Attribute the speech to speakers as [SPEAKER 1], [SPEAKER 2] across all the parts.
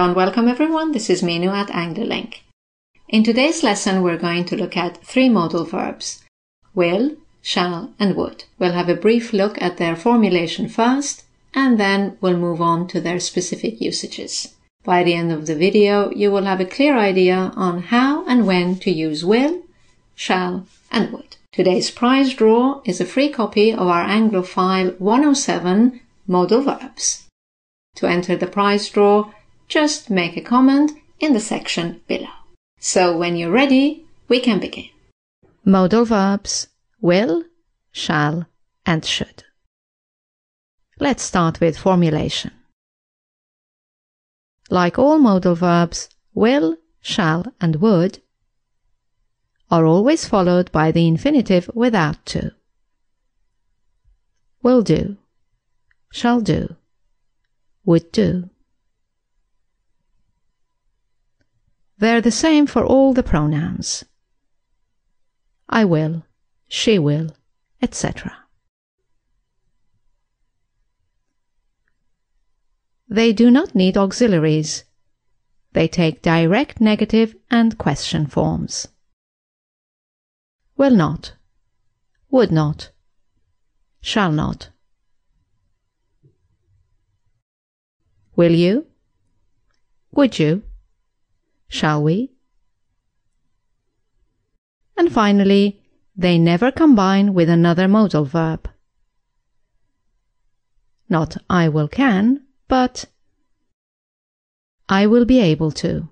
[SPEAKER 1] Hello and welcome everyone, this is Minu at AnglerLink. In today's lesson we're going to look at three modal verbs, will, shall and would. We'll have a brief look at their formulation first and then we'll move on to their specific usages. By the end of the video you will have a clear idea on how and when to use will, shall and would. Today's prize draw is a free copy of our Anglophile 107 modal verbs. To enter the prize draw, just make a comment in the section below. So when you're ready, we can begin. Modal verbs will, shall and should. Let's start with formulation. Like all modal verbs, will, shall and would are always followed by the infinitive without to. Will do, shall do, would do. They're the same for all the pronouns. I will, she will, etc. They do not need auxiliaries. They take direct negative and question forms. Will not, would not, shall not. Will you? Would you? Shall we? And finally, they never combine with another modal verb. Not I will can, but I will be able to.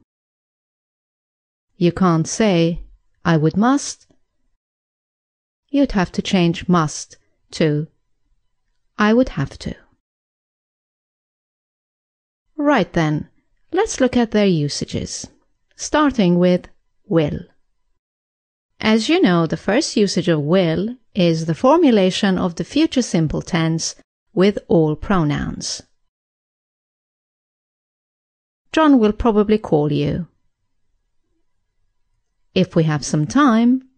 [SPEAKER 1] You can't say I would must. You'd have to change must to I would have to. Right then, let's look at their usages. Starting with will. As you know, the first usage of will is the formulation of the future simple tense with all pronouns. John will probably call you. If we have some time,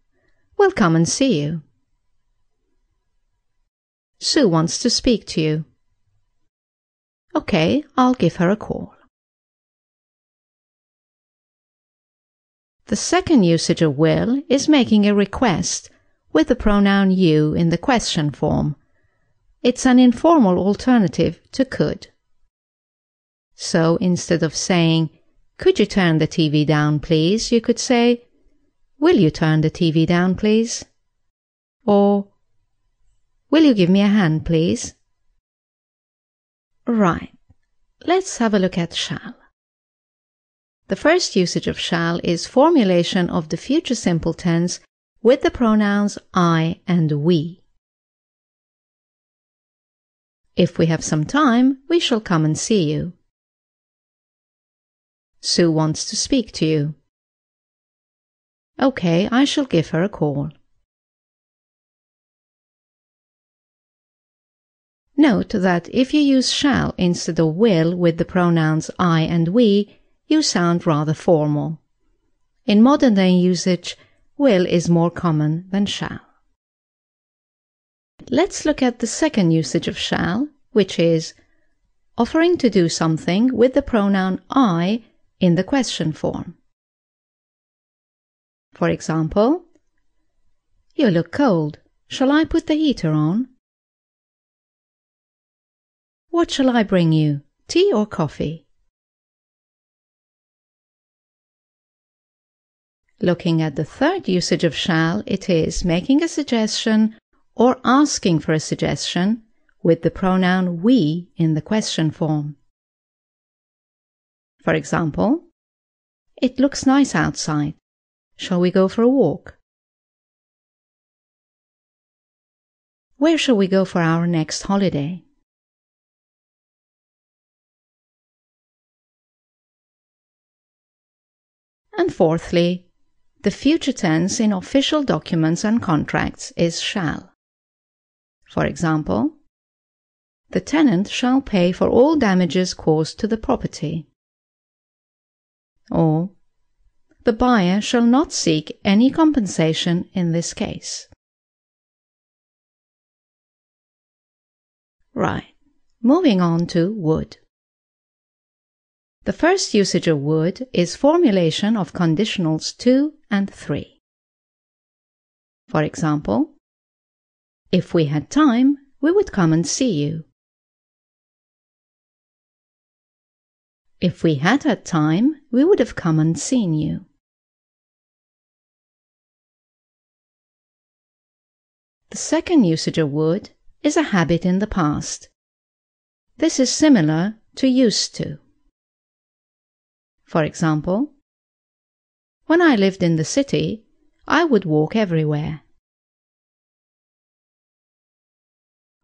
[SPEAKER 1] we'll come and see you. Sue wants to speak to you. Okay, I'll give her a call. The second usage of will is making a request with the pronoun you in the question form. It's an informal alternative to could. So instead of saying, could you turn the TV down please, you could say, will you turn the TV down please? Or, will you give me a hand please? Right, let's have a look at shall. The first usage of shall is formulation of the future simple tense with the pronouns I and we. If we have some time, we shall come and see you. Sue wants to speak to you. Okay, I shall give her a call. Note that if you use shall instead of will with the pronouns I and we, you sound rather formal. In modern day usage, will is more common than shall. Let's look at the second usage of shall, which is offering to do something with the pronoun I in the question form. For example, you look cold. Shall I put the heater on? What shall I bring you, tea or coffee? Looking at the third usage of shall, it is making a suggestion or asking for a suggestion with the pronoun we in the question form. For example, it looks nice outside. Shall we go for a walk? Where shall we go for our next holiday? And fourthly, the future tense in official documents and contracts is shall. For example, the tenant shall pay for all damages caused to the property. Or, the buyer shall not seek any compensation in this case. Right, moving on to would. The first usage of would is formulation of conditionals 2 and 3. For example, if we had time, we would come and see you. If we had had time, we would have come and seen you. The second usage of would is a habit in the past. This is similar to used to. For example, when I lived in the city, I would walk everywhere.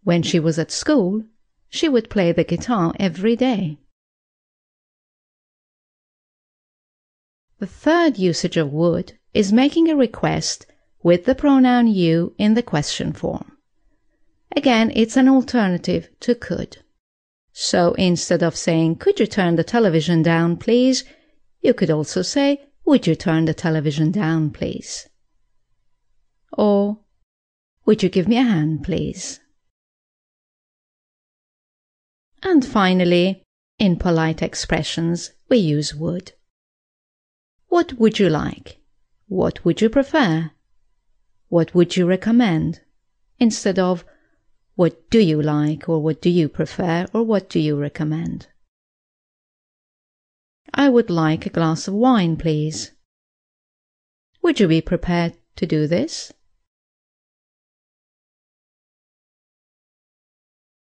[SPEAKER 1] When she was at school, she would play the guitar every day. The third usage of would is making a request with the pronoun you in the question form. Again, it's an alternative to could. So instead of saying, "Could you turn the television down, please?" you could also say, "Would you turn the television down, please?" Or, "Would you give me a hand, please?" And finally, in polite expressions, we use would. What would you like? What would you prefer? What would you recommend? Instead of what do you like, or what do you prefer, or what do you recommend? I would like a glass of wine, please. Would you be prepared to do this?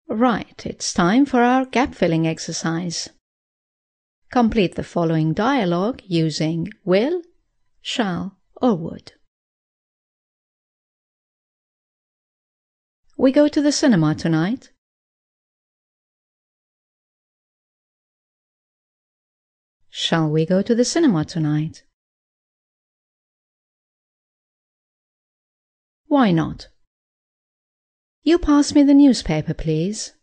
[SPEAKER 1] Right, it's time for our gap-filling exercise. Complete the following dialogue using will, shall, or would. We go to the cinema tonight. Shall we go to the cinema tonight? Why not? You pass me the newspaper, please.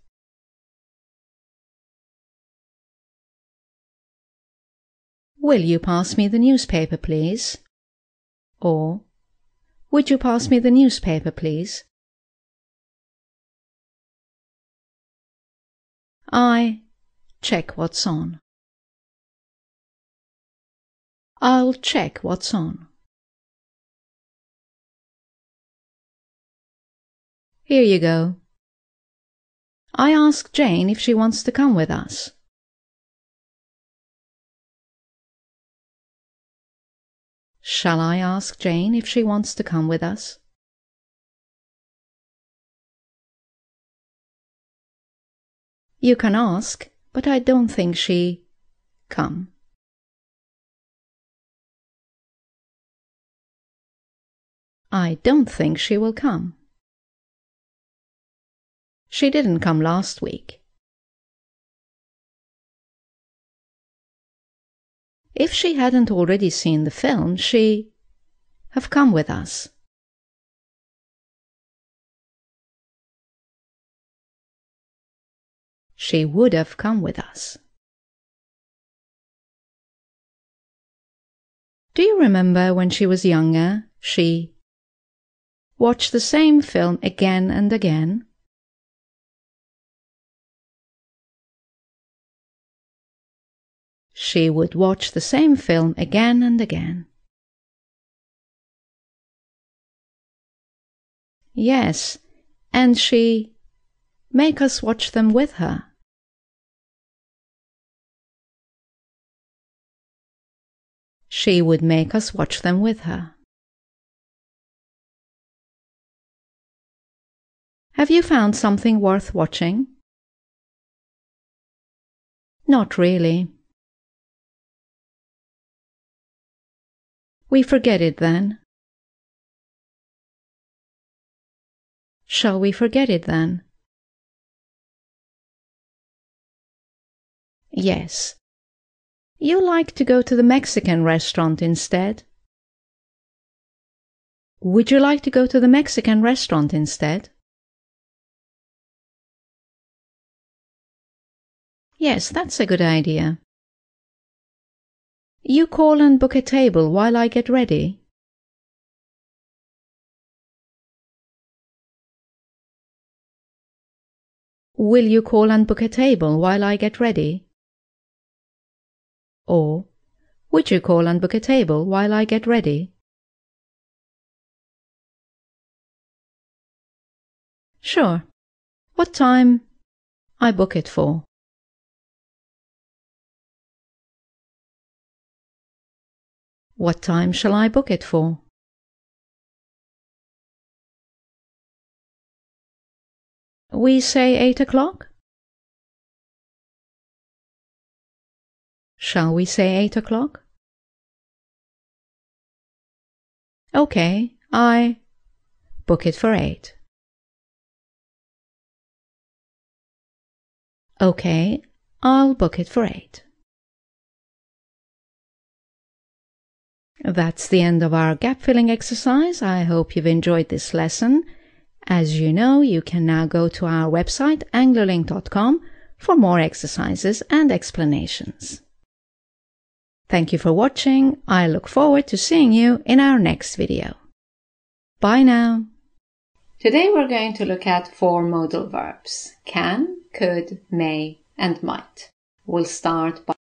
[SPEAKER 1] Will you pass me the newspaper, please? Or, would you pass me the newspaper, please? I check what's on. I'll check what's on. Here you go. I asked Jane if she wants to come with us. Shall I ask Jane if she wants to come with us? You can ask, but I don't think she come. I don't think she will come. She didn't come last week. If she hadn't already seen the film, she have come with us. She would have come with us. Do you remember when she was younger, she watched the same film again and again? She would watch the same film again and again. Yes, and she make us watch them with her. She would make us watch them with her. Have you found something worth watching? Not really. We forget it then. Shall we forget it then? Yes. You like to go to the Mexican restaurant instead? Would you like to go to the Mexican restaurant instead? Yes, that's a good idea. You call and book a table while I get ready. Will you call and book a table while I get ready? Or, would you call and book a table while I get ready? Sure. What time? I book it for. What time shall I book it for? We say 8 o'clock? Shall we say 8 o'clock? Okay, I book it for 8. Okay, I'll book it for 8. That's the end of our gap-filling exercise. I hope you've enjoyed this lesson. As you know, you can now go to our website anglolink.com for more exercises and explanations. Thank you for watching. I look forward to seeing you in our next video. Bye now. Today we're going to look at 4 modal verbs: can, could, may, and might. We'll start by